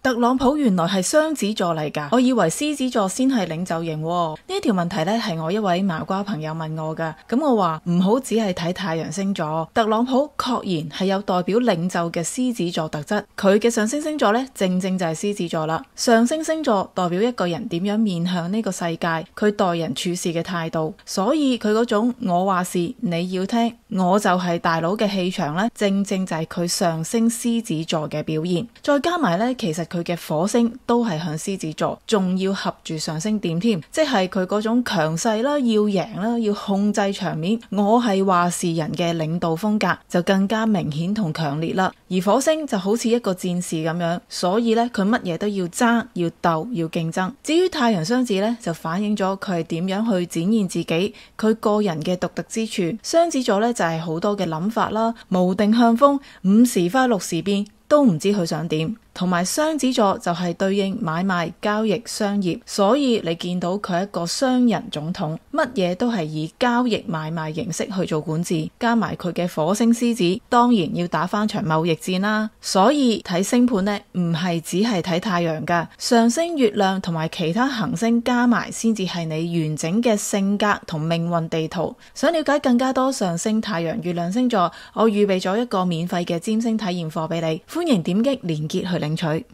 特朗普原來係雙子座嚟㗎，我以為獅子座先係領袖型喎。呢條問題呢係我一位麻瓜朋友問我㗎，咁我話唔好只係睇太陽星座，特朗普確然係有代表領袖嘅獅子座特質，佢嘅上升星座呢，正正就係獅子座啦。上升星座代表一個人點樣面向呢個世界，佢待人處事嘅態度，所以佢嗰種我話事你要聽，我就係大佬嘅氣場呢，正正就係佢上升獅子座嘅表現。再加埋呢，其實佢嘅火星都係向獅子座，仲要合住上升點添，即係佢嗰種強勢啦，要贏啦，要控制場面，我係話事人嘅領導風格就更加明顯同強烈啦。而火星就好似一個戰士咁樣，所以呢，佢乜嘢都要爭，要鬥，要競爭。至於太陽雙子呢，就反映咗佢係點樣去展現自己，佢個人嘅獨特之處。雙子座呢，就係好多嘅諗法啦，無定向風，五時花六時變，都唔知佢想點。同埋雙子座就係對應買賣、交易、商業，所以你見到佢係一個商人總統，乜嘢都係以交易買賣形式去做管治，加埋佢嘅火星獅子，當然要打翻場貿易戰啦。所以睇星盤呢，唔係只係睇太陽噶，上升月亮同埋其他行星加埋先至係你完整嘅性格同命運地圖。想了解更加多上升太陽月亮星座，我預備咗一個免費嘅占星體驗課俾你，歡迎點擊連結去領取。